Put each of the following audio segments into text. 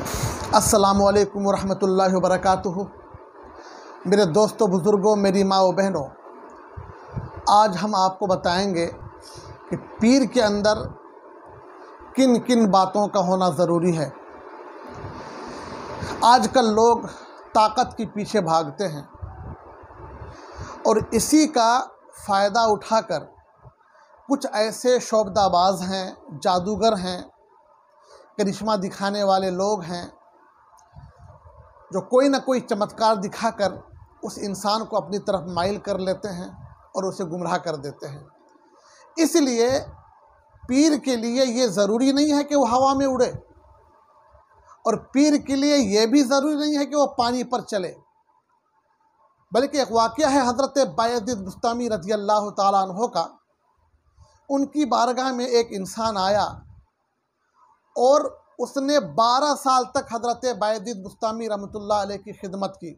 अस्सलामुअलैकुम वरहमतुल्लाहि वबरकातुहू। मेरे दोस्तों, बुज़ुर्गों, मेरी माँ व बहनों, आज हम आपको बताएंगे कि पीर के अंदर किन किन बातों का होना ज़रूरी है। आजकल लोग ताकत के पीछे भागते हैं और इसी का फ़ायदा उठाकर कुछ ऐसे शोबदाबाज हैं, जादूगर हैं, करिश्मा दिखाने वाले लोग हैं जो कोई ना कोई चमत्कार दिखाकर उस इंसान को अपनी तरफ माइल कर लेते हैं और उसे गुमराह कर देते हैं। इसलिए पीर के लिए ये ज़रूरी नहीं है कि वो हवा में उड़े और पीर के लिए ये भी ज़रूरी नहीं है कि वो पानी पर चले, बल्कि एक वाक़या है हज़रत बायज़ीद बुस्तामी रज़ी अल्लाह ताला अन्हो का। उनकी बारगाह में एक इंसान आया और उसने 12 साल तक हज़रत बायज़ीद बुस्तामी रहमतुल्लाह अलैह की खिदमत की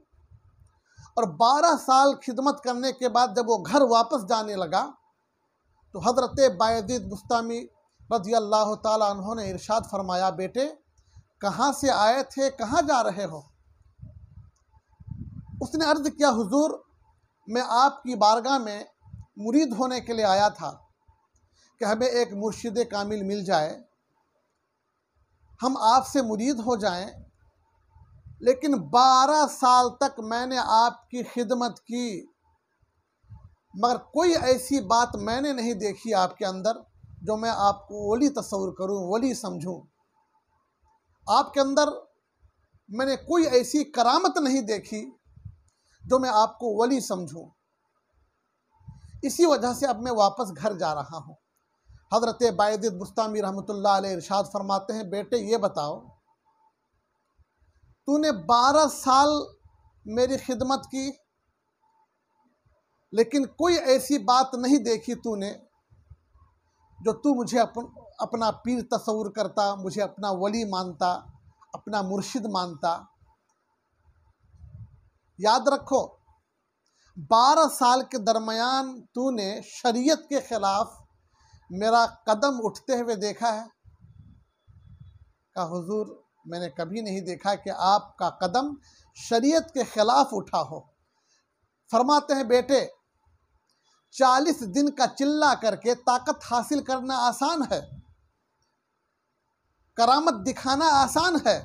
और 12 साल खिदमत करने के बाद जब वो घर वापस जाने लगा तो हज़रत बायज़ीद बुस्तामी रज़ी अल्लाह ताला अन्हो ने इरशाद फरमाया, बेटे कहाँ से आए थे, कहाँ जा रहे हो? उसने अर्ज़ किया, हुजूर मैं आपकी बारगाह में मुरीद होने के लिए आया था कि हमें एक मुर्शिद कामिल मिल जाए, हम आपसे मुरीद हो जाएं, लेकिन 12 साल तक मैंने आपकी खिदमत की मगर कोई ऐसी बात मैंने नहीं देखी आपके अंदर जो मैं आपको वली तस्वुर करूं, वली समझूं। आपके अंदर मैंने कोई ऐसी करामत नहीं देखी जो मैं आपको वली समझूं। इसी वजह से अब मैं वापस घर जा रहा हूं। हज़रत बायज़ीद बुस्तामी रहमतुल्लाह अलैह इरशाद फरमाते हैं, बेटे ये बताओ, तूने 12 साल मेरी खिदमत की लेकिन कोई ऐसी बात नहीं देखी तूने जो तू मुझे अपना पीर तस्वुर करता, मुझे अपना वली मानता, अपना मुर्शिद मानता। याद रखो, 12 साल के दरमियान तूने शरीयत के ख़िलाफ़ मेरा कदम उठते हुए देखा है? कहा, हुजूर मैंने कभी नहीं देखा कि आपका कदम शरीयत के ख़िलाफ़ उठा हो। फरमाते हैं, बेटे 40 दिन का चिल्ला करके ताकत हासिल करना आसान है, करामत दिखाना आसान है,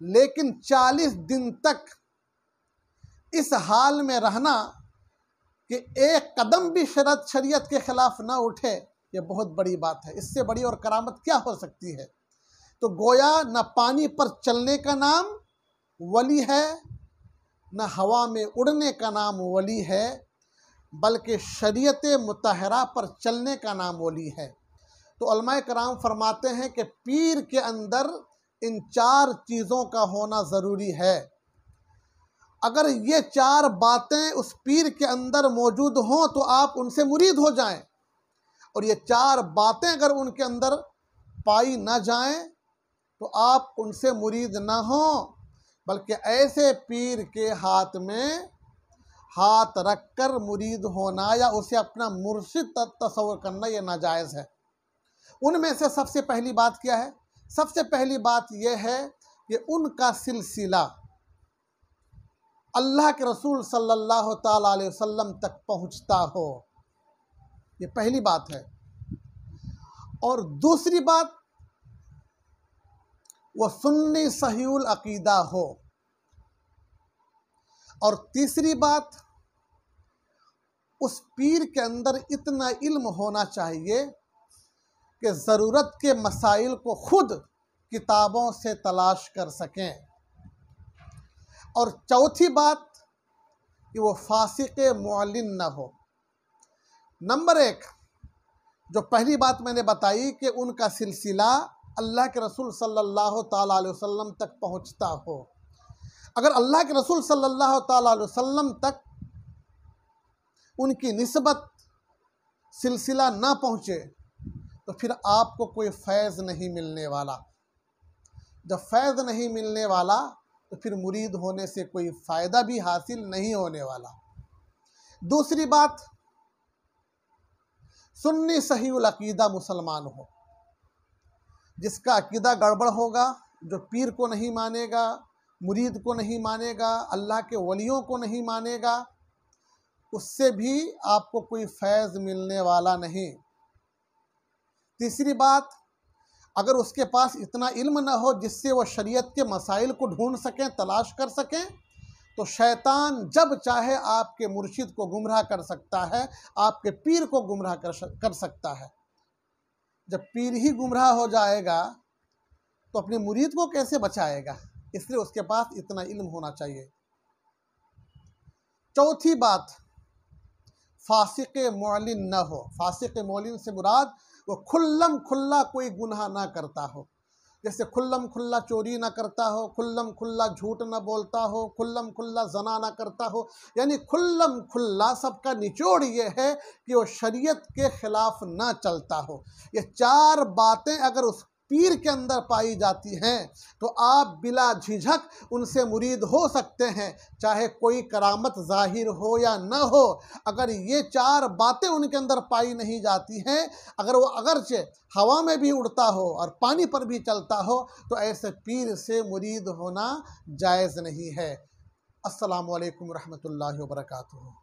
लेकिन 40 दिन तक इस हाल में रहना कि एक कदम भी शरीयत के ख़िलाफ़ ना उठे, ये बहुत बड़ी बात है। इससे बड़ी और करामत क्या हो सकती है? तो गोया न पानी पर चलने का नाम वली है, न हवा में उड़ने का नाम वली है, बल्कि शरीयत मुतहरा पर चलने का नाम वली है। तो उलमाए कराम फरमाते हैं कि पीर के अंदर इन 4 चीज़ों का होना ज़रूरी है। अगर ये 4 बातें उस पीर के अंदर मौजूद हों तो आप उनसे मुरीद हो जाएं, और ये 4 बातें अगर उनके अंदर पाई ना जाएं तो आप उनसे मुरीद ना हों, बल्कि ऐसे पीर के हाथ में हाथ रखकर मुरीद होना या उसे अपना मुर्शिद तस्वुर करना ये नाजायज़ है। उनमें से सबसे पहली बात क्या है? सबसे पहली बात यह है कि उनका सिलसिला अल्लाह के रसूल सल्लल्लाहु ताला अलैहि वसल्लम तक पहुँचता हो, ये पहली बात है। और दूसरी बात, वह सुन्नी सहीउल अकीदा हो। और तीसरी बात, उस पीर के अंदर इतना इल्म होना चाहिए कि ज़रूरत के मसाइल को खुद किताबों से तलाश कर सकें। और चौथी बात कि वो फासिक मुअल्लिन न हो। नंबर 1, जो पहली बात मैंने बताई कि उनका सिलसिला अल्लाह के रसूल सल्लल्लाहु ताला अलैहि वसल्लम तक पहुँचता हो। अगर अल्लाह के रसूल सल्लल्लाहु ताला अलैहि वसल्लम तक उनकी निस्बत सिलसिला ना पहुँचे तो फिर आपको कोई फैज़ नहीं मिलने वाला। जब फैज़ नहीं मिलने वाला तो फिर मुरीद होने से कोई फ़ायदा भी हासिल नहीं होने वाला। दूसरी बात, सुन्नी सहीउल अकीदा मुसलमान हो। जिसका अकीदा गड़बड़ होगा, जो पीर को नहीं मानेगा, मुरीद को नहीं मानेगा, अल्लाह के वलियों को नहीं मानेगा, उससे भी आपको कोई फैज़ मिलने वाला नहीं। तीसरी बात, अगर उसके पास इतना इल्म न हो जिससे वह शरीयत के मसाइल को ढूंढ सकें, तलाश कर सकें, तो शैतान जब चाहे आपके मुर्शिद को गुमराह कर सकता है, आपके पीर को गुमराह कर सकता है। जब पीर ही गुमराह हो जाएगा तो अपने मुरीद को कैसे बचाएगा? इसलिए उसके पास इतना इल्म होना चाहिए। चौथी बात, फासिक मुअलिन न हो। फासिक मुअलिन से मुराद वो खुल्लम खुल्ला कोई गुनाह ना करता हो, जैसे खुल्लम खुल्ला चोरी ना करता हो, खुल्लम खुल्ला झूठ ना बोलता हो, खुल्लम खुल्ला जना ना करता हो, यानी खुल्लम खुल्ला सबका निचोड़ ये है कि वो शरीयत के खिलाफ ना चलता हो। ये चार बातें अगर उस पीर के अंदर पाई जाती हैं तो आप बिला झिझक उनसे मुरीद हो सकते हैं, चाहे कोई करामत जाहिर हो या न हो। अगर ये चार बातें उनके अंदर पाई नहीं जाती हैं, अगर वो अगरचे हवा में भी उड़ता हो और पानी पर भी चलता हो, तो ऐसे पीर से मुरीद होना जायज़ नहीं है। अस्सलामु अलैकुम रहमतुल्लाहि व बरकातुहू।